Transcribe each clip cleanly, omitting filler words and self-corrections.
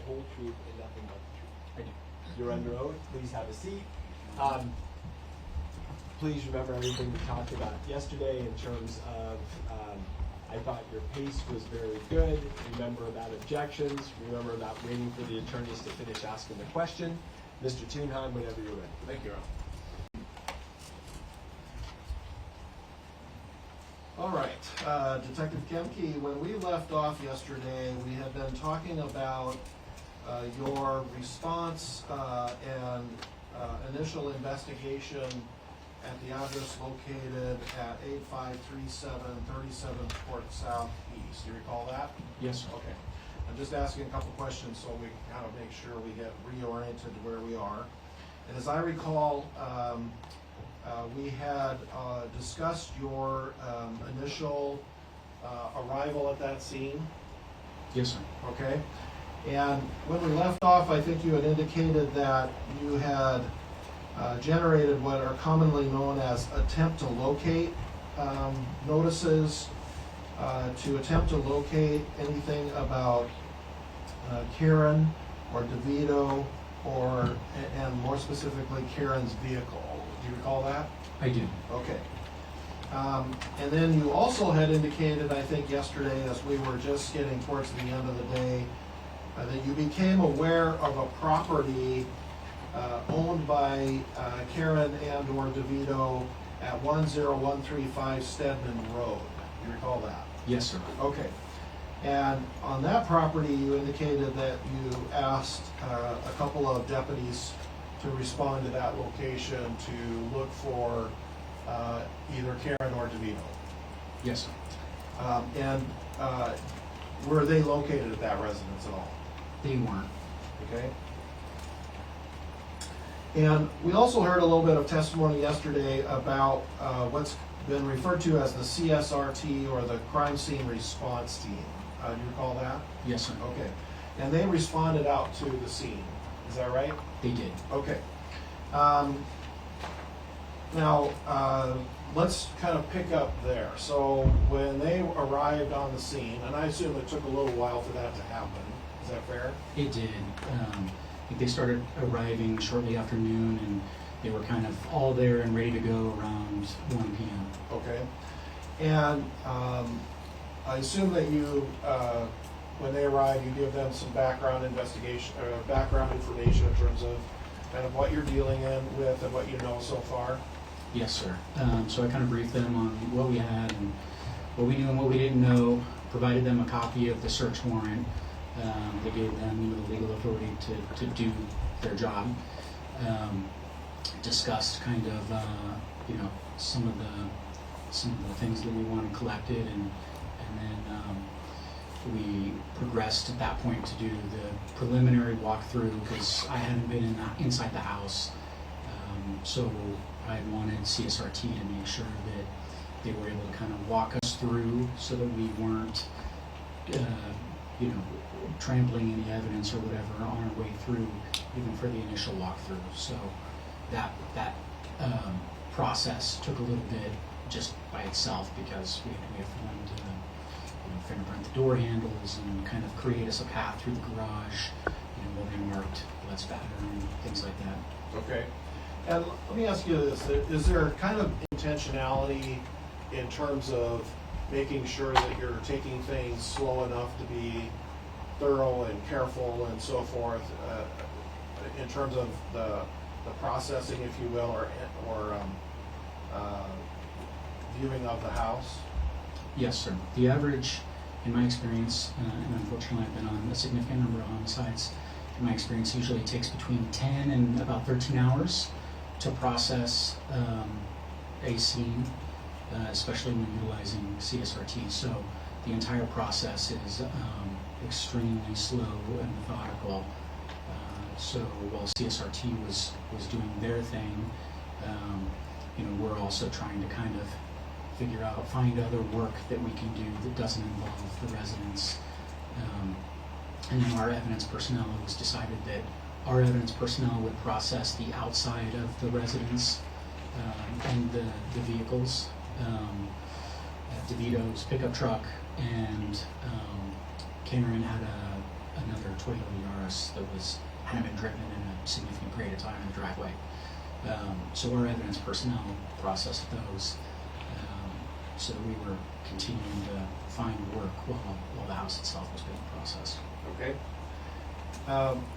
whole truth and nothing but the truth? I do. You're under oath. Please have a seat. Please remember everything we talked about yesterday in terms of, I thought your pace was very good. Remember about objections. Remember about waiting for the attorneys to finish asking the question. Mr. Thunheim, whenever you're ready. Thank you, Ron. All right, Detective Kemke, when we left off yesterday, we had been talking about your response and initial investigation at the address located at 8537 37th Court Southeast. Do you recall that? Yes, sir. Okay. I'm just asking a couple questions so we can kind of make sure we get reoriented to where we are. And as I recall, we had discussed your initial arrival at that scene. Yes, sir. Okay. And when we left off, I think you had indicated that you had generated what are commonly known as attempt to locate notices to attempt to locate anything about Karen or Davido or, and more specifically, Karen's vehicle. Do you recall that? I do. Okay. And then you also had indicated, I think yesterday, as we were just getting towards the end of the day, that you became aware of a property owned by Karen and or Davido at 10135 Stedman Road. Do you recall that? Yes, sir. Okay. And on that property, you indicated that you asked a couple of deputies to respond to that location to look for either Karen or Davido. Yes, sir. And were they located at that residence at all? They weren't. Okay. And we also heard a little bit of testimony yesterday about what's been referred to as the CSRT, or the Crime Scene Response Team. Do you recall that? Yes, sir. Okay. And they responded out to the scene. Is that right? They did. Okay. Now, let's kind of pick up there. So when they arrived on the scene, and I assume it took a little while for that to happen, is that fair? It did. I think they started arriving shortly after noon, and they were kind of all there and ready to go around 1 p.m. Okay. And I assume that you, when they arrive, you give them some background investigation, or background information in terms of kind of what you're dealing with and what you know so far. Yes, sir. So I kind of briefed them on what we had and what we knew and what we didn't know, provided them a copy of the search warrant. They gave them the legal authority to do their job. Discussed kind of some of the things that we wanted collected, and then we progressed at that point to do the preliminary walkthrough, because I hadn't been inside the house, so I wanted CSRT to make sure that they were able to kind of walk us through so that we weren't trampling any evidence or whatever on our way through, even for the initial walkthrough. So that process took a little bit just by itself, because we have to learn to fingerprint the door handles and kind of create us a path through the garage, where they marked let's batter and things like that. Okay. And let me ask you this: is there kind of intentionality in terms of making sure that you're taking things slow enough to be thorough and careful and so forth, in terms of the processing, if you will, or viewing of the house? Yes, sir. The average, in my experience, and unfortunately I've been on a significant number of homicides, in my experience usually takes between 10 and about 13 hours to process a scene, especially when utilizing CSRT. So the entire process is extremely slow and methodical. So while CSRT was doing their thing, we're also trying to kind of find other work that we can do that doesn't involve the residents. And then our evidence personnel, it was decided that our evidence personnel would process the outside of the residence and the vehicles. Davido's pickup truck and Karen had another Toyota Yaris that hadn't been driven in a significant period of time in the driveway. So our evidence personnel processed those. So we were continuing to find work while the house itself was being processed. Okay.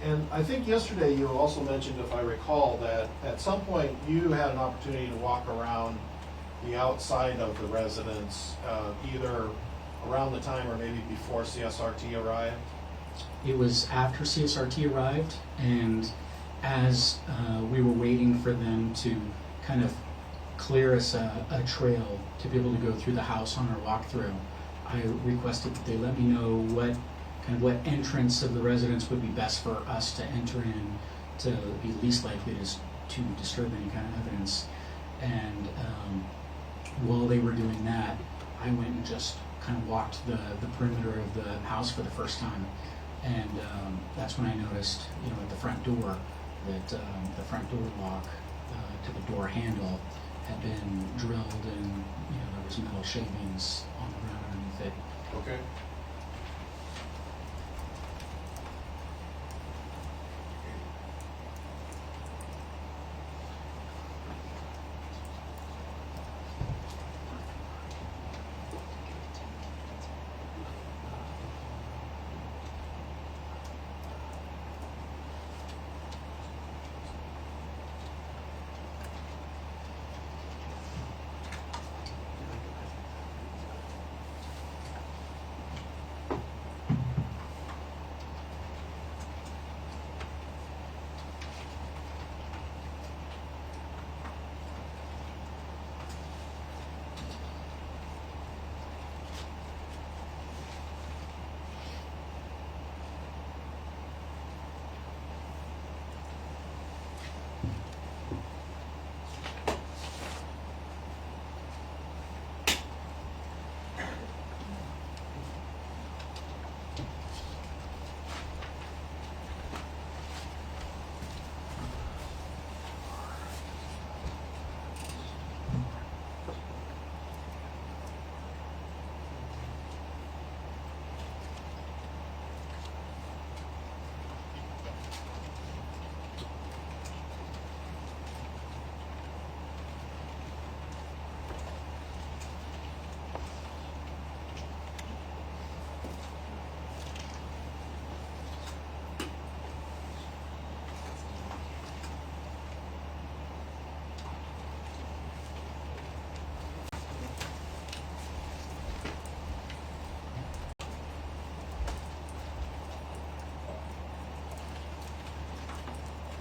And I think yesterday you also mentioned, if I recall, that at some point you had an opportunity to walk around the outside of the residence, either around the time or maybe before CSRT arrived. It was after CSRT arrived, and as we were waiting for them to kind of clear us a trail to be able to go through the house on our walkthrough, I requested that they let me know what entrance of the residence would be best for us to enter in to be least likely to disturb any kind of evidence. And while they were doing that, I went and just kind of walked the perimeter of the house for the first time. And that's when I noticed, at the front door, that the front door lock to the door handle had been drilled, and there was metal shavings on the ground underneath it. Okay.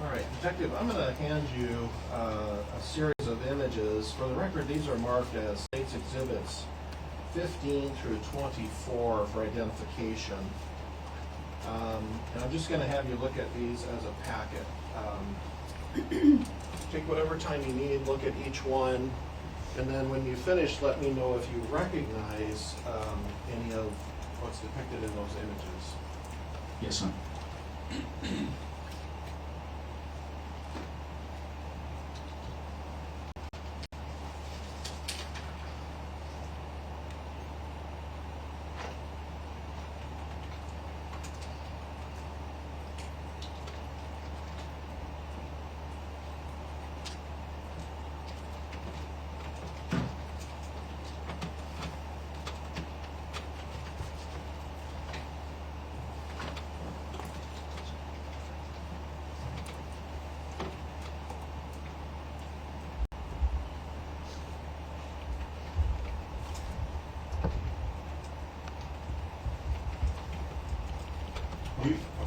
All right, Detective, I'm going to hand you a series of images. For the record, these are marked as State's Exhibits 15 through 24 for identification. And I'm just going to have you look at these as a packet. Take whatever time you need, look at each one, and then when you finish, let me know if you recognize any of what's depicted in those images. Yes, sir.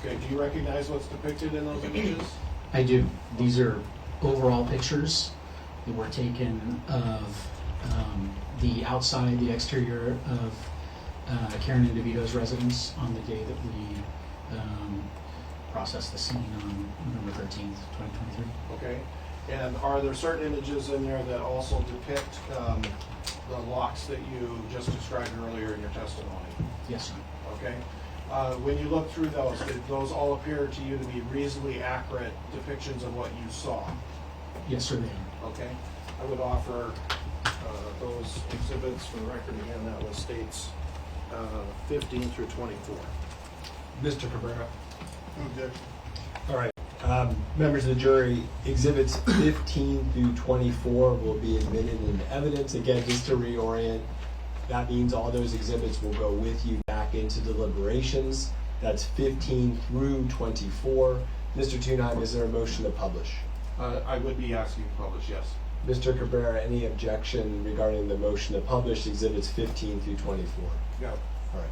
Okay, do you recognize what's depicted in those images? I do. These are overall pictures that were taken of the outside, the exterior of Karen and Davido's residence on the day that we processed the scene on November 13th, 2023. Okay, and are there certain images in there that also depict the locks that you just described earlier in your testimony? Yes, sir. Okay. When you look through those, did those all appear to you to be reasonably accurate depictions of what you saw? Yes, sir, they are. Okay. I would offer those exhibits for the record again. That was States 15 through 24. Mr. Cabrera. Objection. All right. Members of the jury, exhibits 15 through 24 will be admitted into evidence. Again, just to reorient, that means all those exhibits will go with you back into deliberations. That's 15 through 24. Mr. Thunheim, is there a motion to publish? I would be asking to publish, yes. Mr. Cabrera, any objection regarding the motion to publish exhibits 15 through 24? No. All right.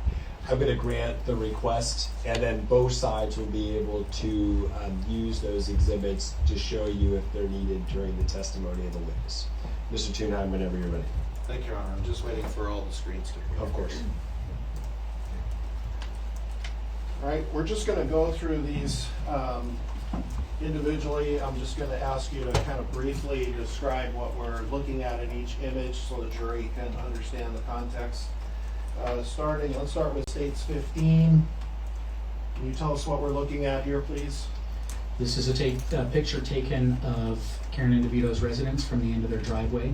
I'm going to grant the request, and then both sides will be able to use those exhibits to show you if they're needed during the testimony of the witness. Mr. Thunheim, whenever you're ready. Thank you, Your Honor. I'm just waiting for all the screens to. Of course. All right, we're just going to go through these individually. I'm just going to ask you to kind of briefly describe what we're looking at in each image so the jury can understand the context. Let's start with States 15. Can you tell us what we're looking at here, please? This is a picture taken of Karen and Davido's residence from the end of their driveway,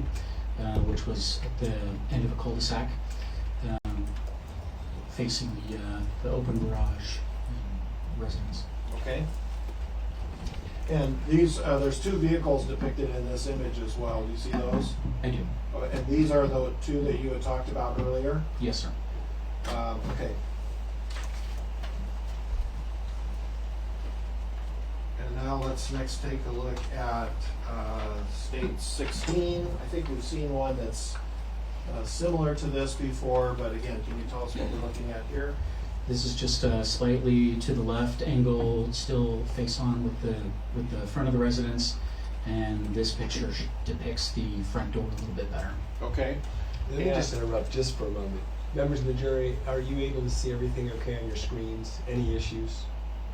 which was at the end of a cul-de-sac, facing the open garage residence. Okay. And these, there's two vehicles depicted in this image as well. Do you see those? I do. And these are the two that you had talked about earlier? Yes, sir. Okay. And now let's next take a look at State 16. I think we've seen one that's similar to this before, but again, can you tell us what we're looking at here? This is just slightly to the left angle, still face on with the front of the residence, and this picture depicts the front door a little bit better. Okay. Let me just interrupt just for a moment. Members of the jury, are you able to see everything okay on your screens? Any issues?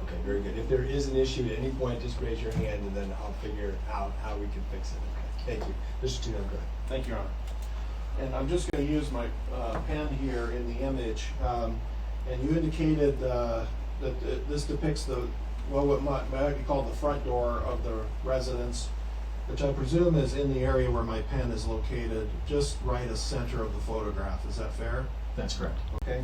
Okay, very good. If there is an issue at any point, just raise your hand and then I'll figure out how we can fix it. Okay, thank you. Mr. Thunheim, go ahead. Thank you, Your Honor. And I'm just going to use my pen here in the image. And you indicated that this depicts what might be called the front door of the residence, which I presume is in the area where my pen is located, just right as center of the photograph. Is that fair? That's correct. Okay.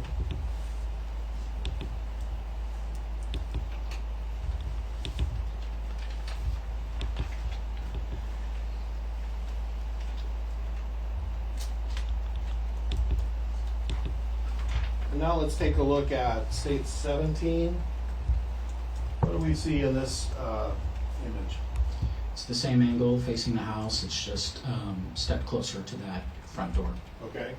And now let's take a look at State 17. What do we see in this image? It's the same angle facing the house. It's just stepped closer to that front door. Okay.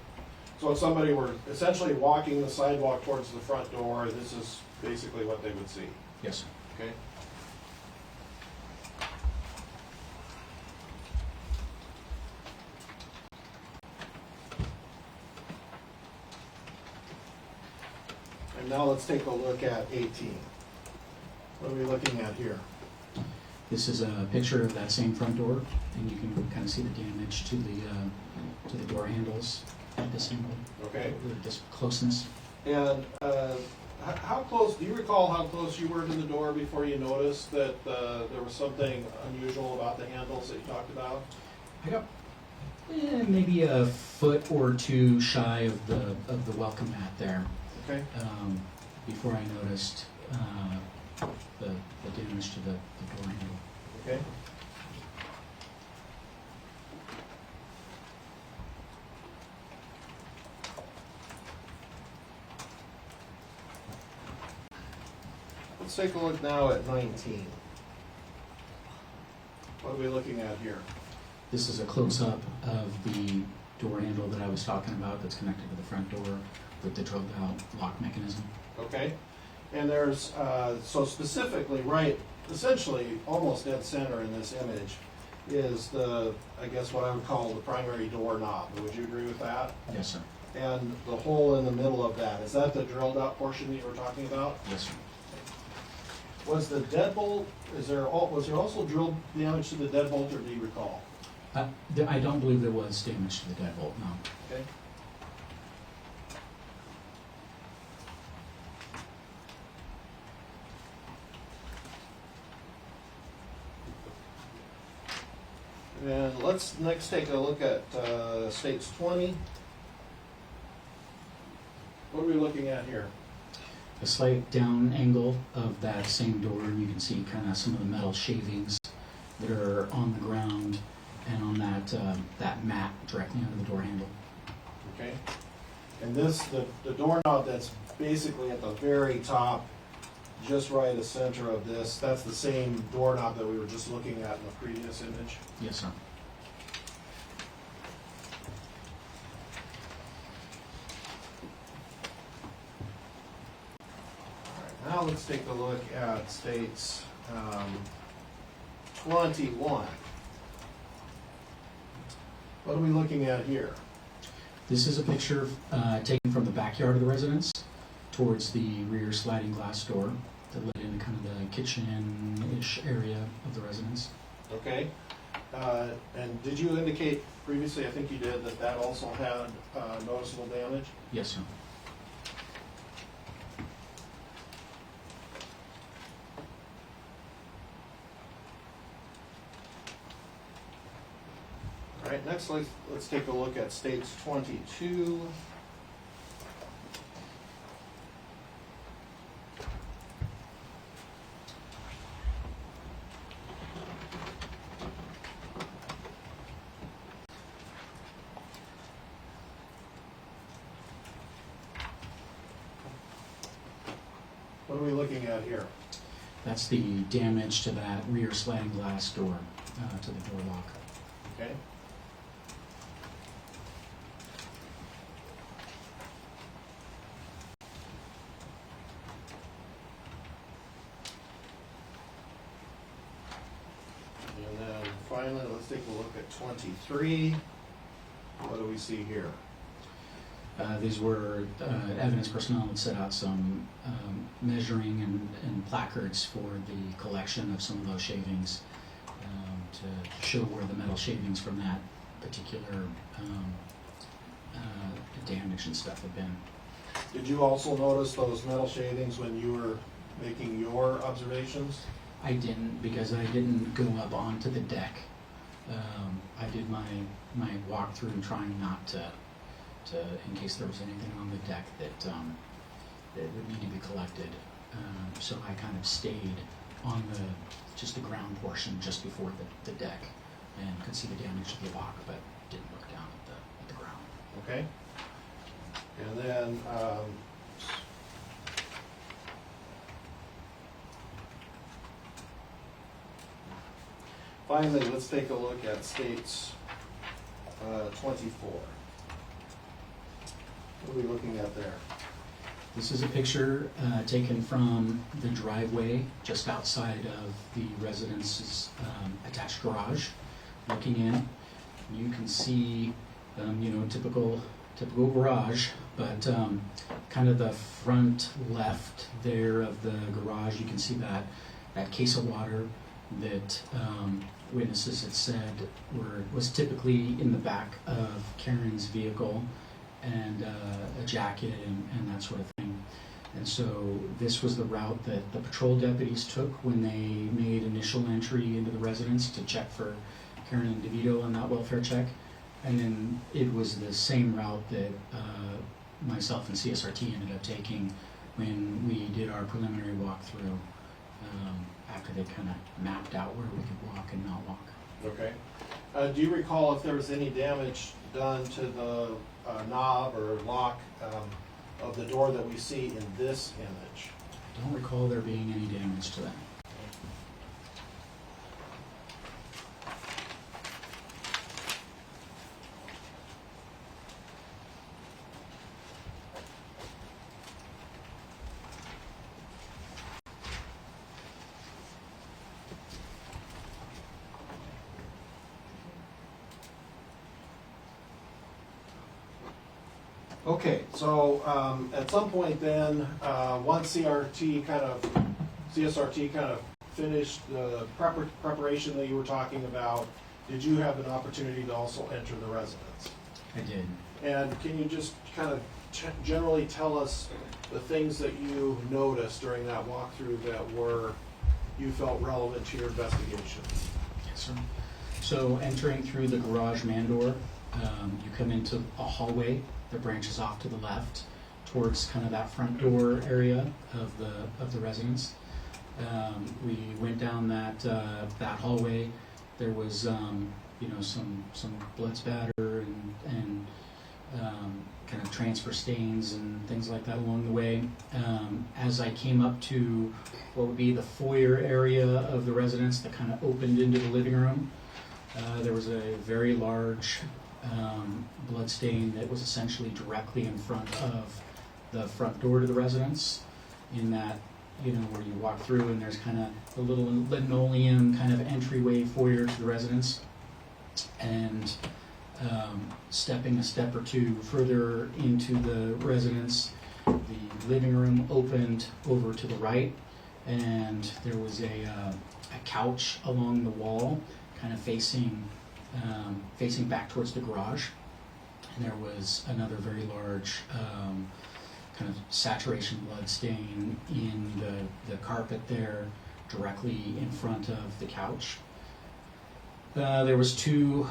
So if somebody were essentially walking the sidewalk towards the front door, this is basically what they would see. Yes, sir. Okay. And now let's take a look at 18. What are we looking at here? This is a picture of that same front door, and you can kind of see the damage to the door handles at this angle. Okay. This closeness. And how close, do you recall how close you were to the door before you noticed that there was something unusual about the handles that you talked about? I got maybe a foot or two shy of the welcome mat there. Okay. Before I noticed the damage to the door handle. Okay. Let's take a look now at 19. What are we looking at here? This is a close-up of the door handle that I was talking about that's connected to the front door with the drilled out lock mechanism. Okay. And there's, so specifically, right, essentially almost dead center in this image is I guess what I would call the primary door knob. Would you agree with that? Yes, sir. And the hole in the middle of that, is that the drilled out portion that you were talking about? Yes, sir. Was the deadbolt, was there also drill damage to the deadbolt, or do you recall? I don't believe there was damage to the deadbolt, no. Okay. And let's next take a look at States 20. What are we looking at here? a slight down angle of that same door, and you can see kind of some of the metal shavings that are on the ground and on that mat directly under the door handle. Okay. And this, the doorknob that's basically at the very top, just right of center of this, that's the same doorknob that we were just looking at in the previous image? Yes, sir. Now let's take a look at states 21. What are we looking at here? This is a picture taken from the backyard of the residence towards the rear sliding glass door that led into kind of the kitchen-ish area of the residence. Okay. And did you indicate previously, I think you did, that that also had noticeable damage? Yes, sir. All right, next let's take a look at states 22. What are we looking at here? That's the damage to that rear sliding glass door, to the door lock. Okay. And then finally, let's take a look at 23. What do we see here? These were evidence personnel had set out some measuring and placards for the collection of some of those shavings to show where the metal shavings from that particular damage and stuff have been. Did you also notice those metal shavings when you were making your observations? I didn't, because I didn't go up onto the deck. I did my walkthrough trying not to, in case there was anything on the deck that would need to be collected. So I kind of stayed on just the ground portion just before the deck and could see the damage to the lock, but didn't look down at the ground. Okay. And then, finally, let's take a look at states 24. What are we looking at there? This is a picture taken from the driveway just outside of the residence's attached garage. Looking in, you can see, typical garage, but kind of the front left there of the garage, you can see that case of water that witnesses had said was typically in the back of Karen's vehicle, and a jacket and that sort of thing. And so this was the route that the patrol deputies took when they made initial entry into the residence to check for Karen and Davido on that welfare check. And then it was the same route that myself and CSRT ended up taking when we did our preliminary walkthrough after they kind of mapped out where we could walk and not walk. Okay. Do you recall if there was any damage done to the knob or lock of the door that we see in this image? I don't recall there being any damage to that. Okay, so at some point then, once CSRT kind of finished the preparation that you were talking about, did you have an opportunity to also enter the residence? I did. And can you just kind of generally tell us the things that you noticed during that walkthrough that you felt relevant to your investigation? Yes, sir. So entering through the garage man door, you come into a hallway that branches off to the left towards kind of that front door area of the residence. We went down that hallway. There was some blood spatter and kind of transfer stains and things like that along the way. As I came up to what would be the foyer area of the residence that kind of opened into the living room, there was a very large blood stain that was essentially directly in front of the front door to the residence, in that, where you walk through and there's kind of a little linoleum kind of entryway foyer to the residence. And stepping a step or two further into the residence, the living room opened over to the right, and there was a couch along the wall, kind of facing back towards the garage. And there was another very large kind of saturation blood stain in the carpet there, directly in front of the couch. There was two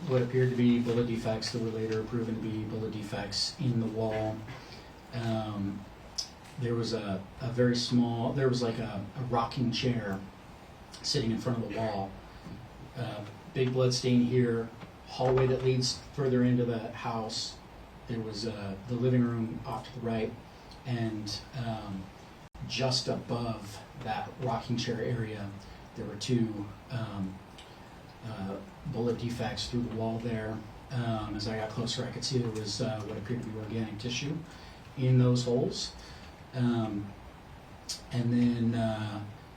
what appeared to be bullet defects that were later proven to be bullet defects in the wall. There was a very small, there was like a rocking chair sitting in front of the wall. Big blood stain here, hallway that leads further into the house. There was the living room off to the right, and just above that rocking chair area, there were two bullet defects through the wall there. As I got closer, I could see there was what appeared to be organic tissue in those holes. And then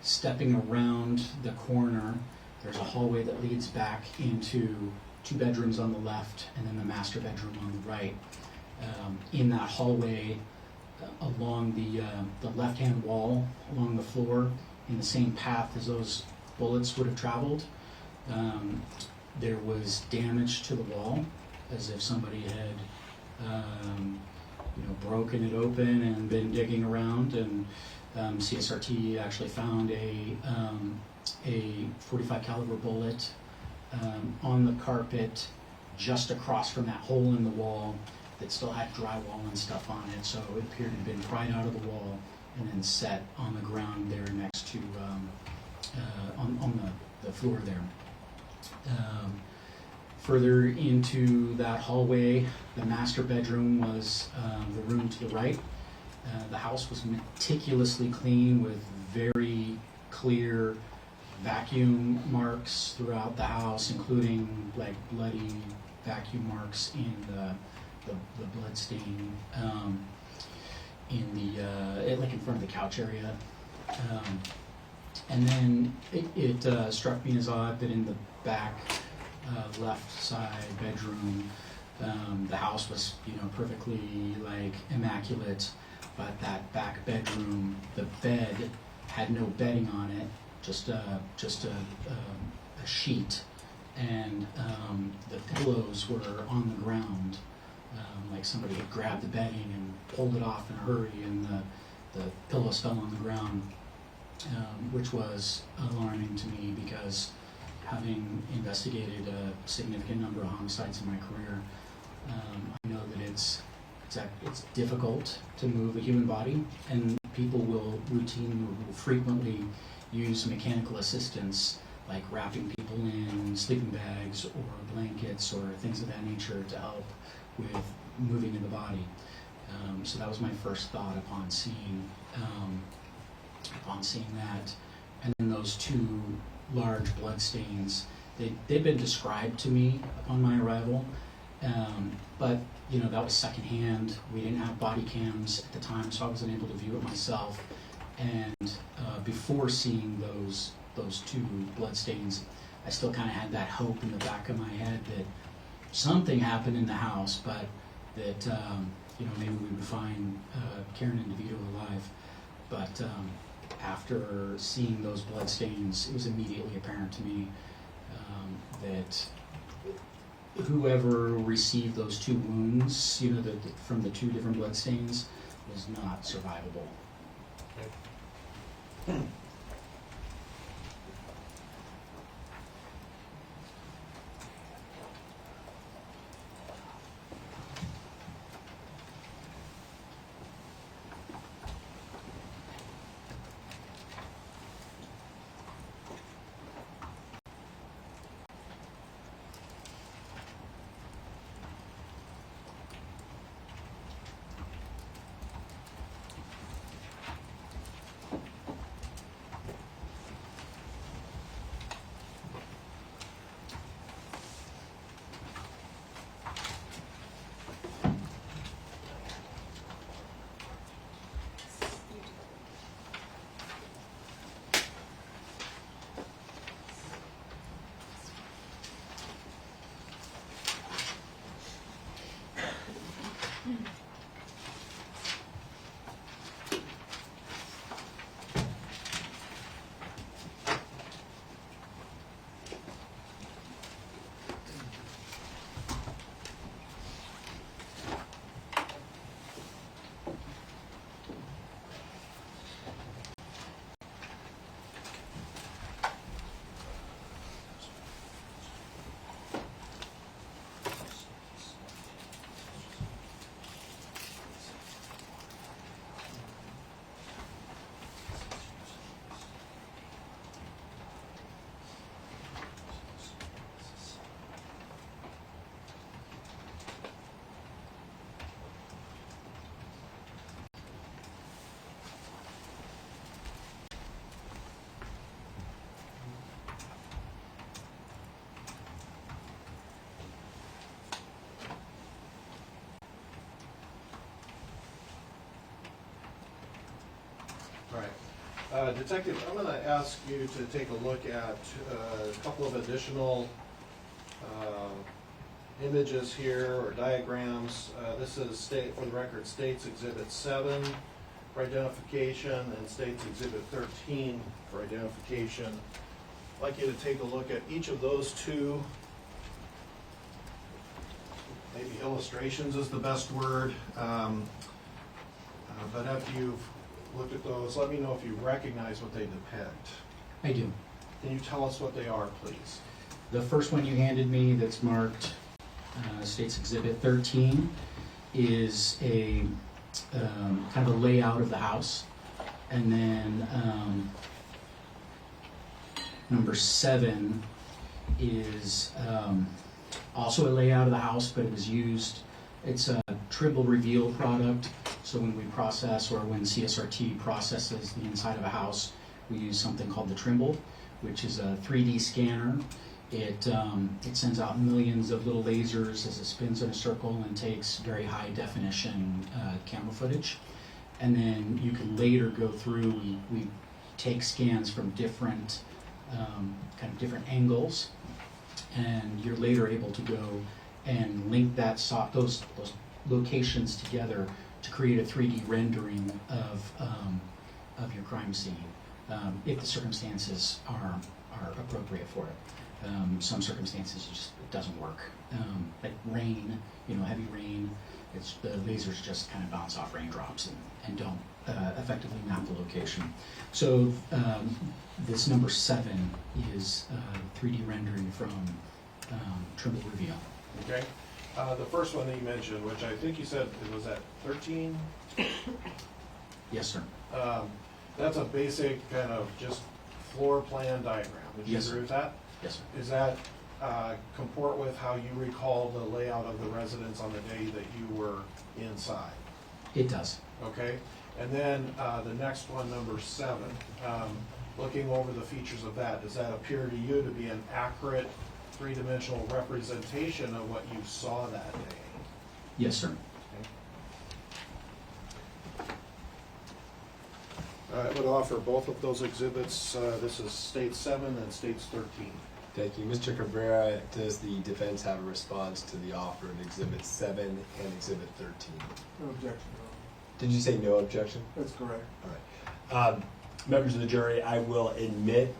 stepping around the corner, there's a hallway that leads back into 2 bedrooms on the left and then the master bedroom on the right. In that hallway, along the left-hand wall, along the floor, in the same path as those bullets would have traveled, there was damage to the wall, as if somebody had broken it open and been digging around. And CSRT actually found a .45 caliber bullet on the carpet just across from that hole in the wall that still had drywall and stuff on it, so it appeared to have been pried out of the wall and then set on the ground there next to on the floor there. Further into that hallway, the master bedroom was the room to the right. The house was meticulously clean with very clear vacuum marks throughout the house, including like bloody vacuum marks in the blood stain in the like in front of the couch area. And then it struck me as odd that in the back left side bedroom, the house was perfectly like immaculate, but that back bedroom, the bed had no bedding on it, just a sheet, and the pillows were on the ground, like somebody had grabbed the bedding and pulled it off in a hurry, and the pillows fell on the ground, which was alarming to me because, having investigated a significant number of homicides in my career, I know that it's difficult to move a human body, and people will frequently use mechanical assistance, like wrapping people in sleeping bags or blankets or things of that nature to help with moving in the body. So that was my first thought upon seeing that. And then those 2 large blood stains, they'd been described to me upon my arrival, but that was secondhand. We didn't have body cams at the time, so I wasn't able to view it myself. And before seeing those 2 blood stains, I still kind of had that hope in the back of my head that something happened in the house, but that maybe we would find Karen and Davido alive. But after seeing those blood stains, it was immediately apparent to me that whoever received those 2 wounds, from the 2 different blood stains, was not survivable. Detective, I'm going to ask you to take a look at a couple of additional images here or diagrams. This is for the record, State's Exhibit 7 for identification and State's Exhibit 13 for identification. I'd like you to take a look at each of those two. Maybe illustrations is the best word. But after you've looked at those, let me know if you recognize what they depict. I do. Can you tell us what they are, please? The first one you handed me that's marked State's Exhibit 13 is a kind of a layout of the house. And then number 7 is also a layout of the house, but it was used, it's a Trimble reveal product. So when we process, or when CSRT processes the inside of a house, we use something called the Trimble, which is a 3D scanner. It sends out millions of little lasers as it spins in a circle and takes very high definition camera footage. And then you can later go through, we take scans from different kind of different angles, and you're later able to go and link those locations together to create a 3D rendering of your crime scene, if the circumstances are appropriate for it. Some circumstances it doesn't work. Like rain, heavy rain, the lasers just kind of bounce off raindrops and don't effectively map the location. So this number 7 is 3D rendering from Trimble Reveal. Okay. The first one that you mentioned, which I think you said it was at 13? Yes, sir. That's a basic kind of just floor plan diagram. Would you Yes, agree sir. with that? Yes, sir. Is that comport with how you recall the layout of the residence on the day that you were inside? It does. Okay. And then the next one, number 7, looking over the features of that, does that appear to you to be an accurate three-dimensional representation of what you saw that day? Yes, sir. I would offer both of those exhibits. This is State 7 and State's 13. Thank you. Mr. Cabrera, does the defense have a response to the offer of Exhibit 7 and Exhibit 13? No objection, Your Honor. Did you say no objection? That's correct. All right. Members of the jury, I will admit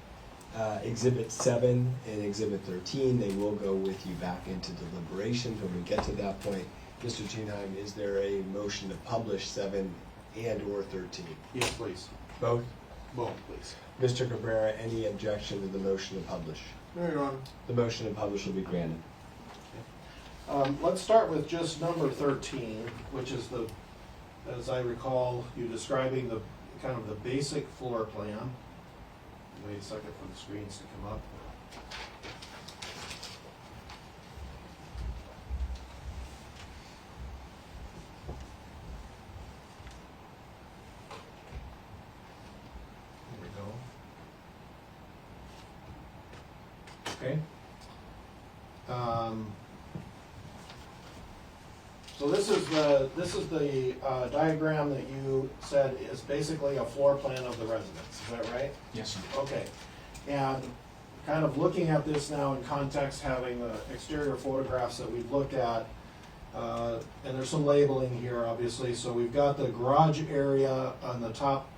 Exhibit 7 and Exhibit 13. They will go with you back into deliberations when we get to that point. Mr. Thunheim, is there a motion to publish 7 and or 13? Yes, please. Both? Both, please. Mr. Cabrera, any objection to the motion to publish? No, Your Honor. The motion to publish will be granted. Let's start with just number 13, which is as I recall, you describing the kind of the basic floor plan. Wait a second for the screens to come up. There we go. Okay. So this is the diagram that you said is basically a floor plan of the residence. Is that right? Yes, sir. Okay. And kind of looking at this now in context, having the exterior photographs that we've looked at, and there's some labeling here, obviously. So we've got the garage area on the top,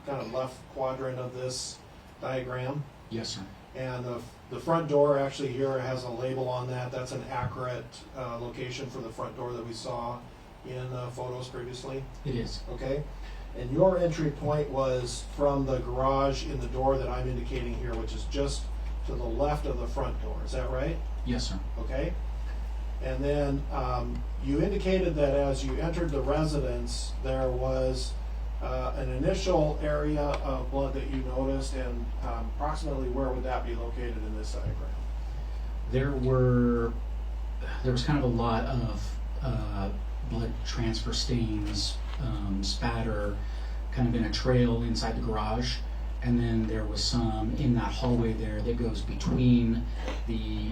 kind of left quadrant of this diagram. Yes, sir. And the front door actually here has a label on that. That's an accurate location for the front door that we saw in photos previously. It is. Okay? And your entry point was from the garage in the door that I'm indicating here, which is just to the left of the front door. Is that right? Yes, sir. Okay? And then you indicated that as you entered the residence, there was an initial area of blood that you noticed, and approximately where would that be located in this diagram? There was kind of a lot of blood transfer stains, spatter, kind of in a trail inside the garage, and then there was some in that hallway there that goes between the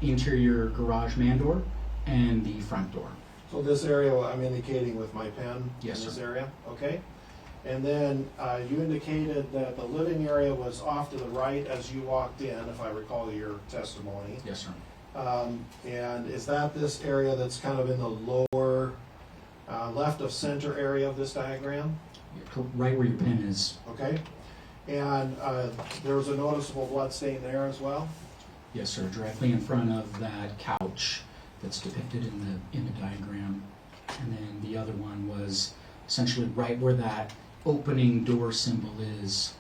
interior garage man door and the front door. So this area I'm indicating with my pen? Yes, in this sir. area, okay? And then you indicated that the living area was off to the right as you walked in, if I recall your testimony. Yes, sir. And is that this area that's kind of in the lower left of center area of this diagram? Right where your pen is. Okay. And there was a noticeable blood stain there as well? Yes, sir. Directly in front of that couch that's depicted in the diagram. And then the other one was essentially right where that opening door symbol is,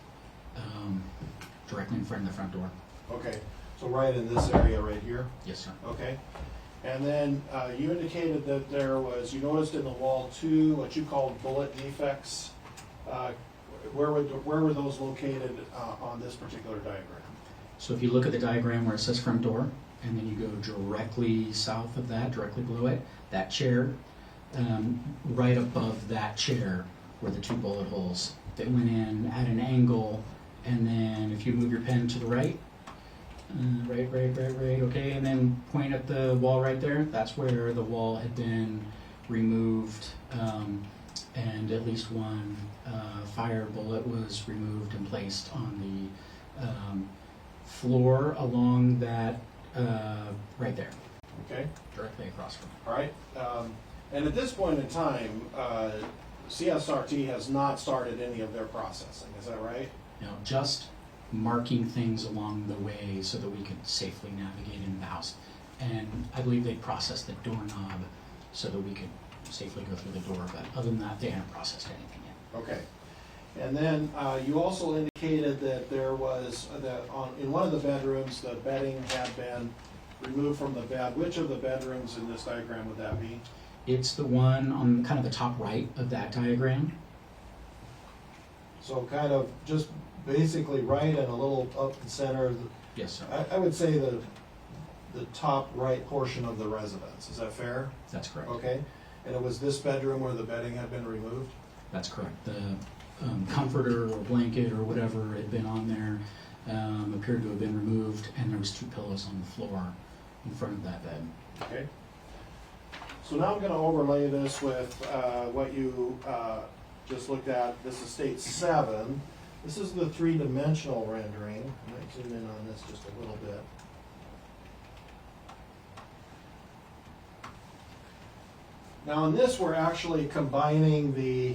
directly in front of the front door. Okay. So right in this area right here? Yes, sir. Okay. And then you indicated that you noticed in the wall two, what you called bullet defects. Where were those located on this particular diagram? So if you look at the diagram where it says front door, and then you go directly south of that, directly below it, that chair, right above that chair were the two bullet holes that went in at an angle, and then if you move your pen to the right, right, okay, and then point at the wall right there, that's where the wall had been removed, and at least one fire bullet was removed and placed on the floor along that, right there, Okay. directly across from it. All right. And at this point in time, CSRT has not started any of their processing. Is that right? You know, just marking things along the way so that we could safely navigate in the house. And I believe they processed the doorknob so that we could safely go through the door, but other than that, they haven't processed anything yet. Okay. And then you also indicated that there was, in one of the bedrooms, the bedding had been removed from the bed. Which of the bedrooms in this diagram would that be? It's the one on kind of the top right of that diagram. So kind of just basically right and a little up the center. Yes, sir. I would say the top right portion of the residence. Is that fair? That's correct. Okay. And it was this bedroom where the bedding had been removed? That's correct. The comforter or blanket or whatever had been on there appeared to have been removed, and there was two pillows on the floor in front of that bed. Okay. So now I'm going to overlay this with what you just looked at. This is state 7. This is the three-dimensional rendering. I might zoom in on this just a little bit. Now in this, we're actually combining the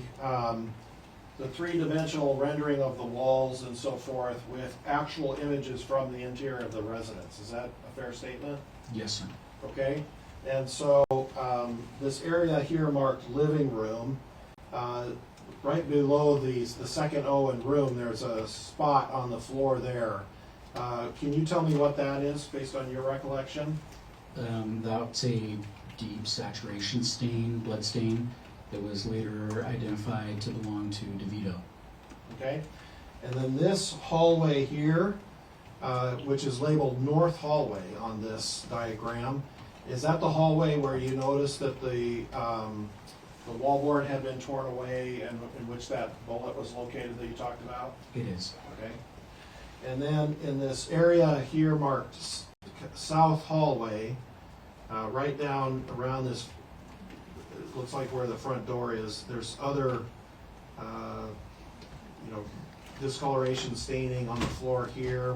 three-dimensional rendering of the walls and so forth with actual images from the interior of the residence. Is that a fair statement? Yes, sir. Okay. And so this area here marked living room, right below the second O in room, there's a spot on the floor there. Can you tell me what that is based on your recollection? That's a deep saturation stain, blood stain, that was later identified to belong to Davido. Okay. And then this hallway here, which is labeled north hallway on this diagram, is that the hallway where you noticed that the wallboard had been torn away and in which that bullet was located that you talked about? It is. Okay. And then in this area here marked south hallway, right down around this, it looks like where the front door is, there's other, discoloration staining on the floor here.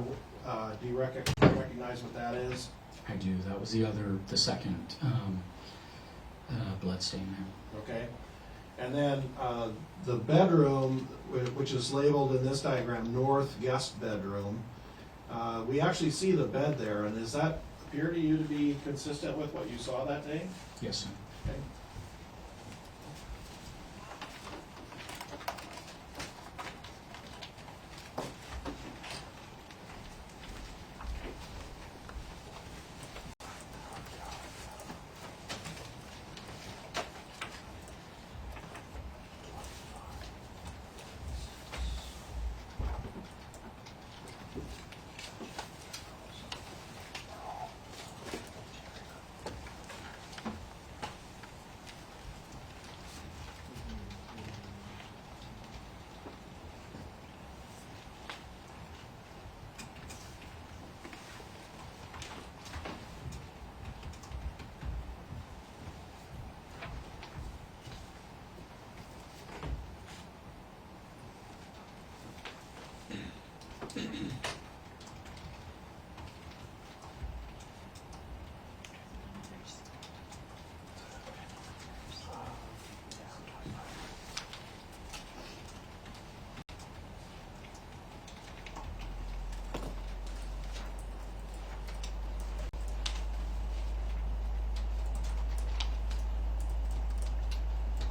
Do you recognize what that is? I do. That was the second blood stain there. Okay. And then the bedroom, which is labeled in this diagram, north guest bedroom, we actually see the bed there. And does that appear to you to be consistent with what you saw that day? Yes, sir. Okay. Yes.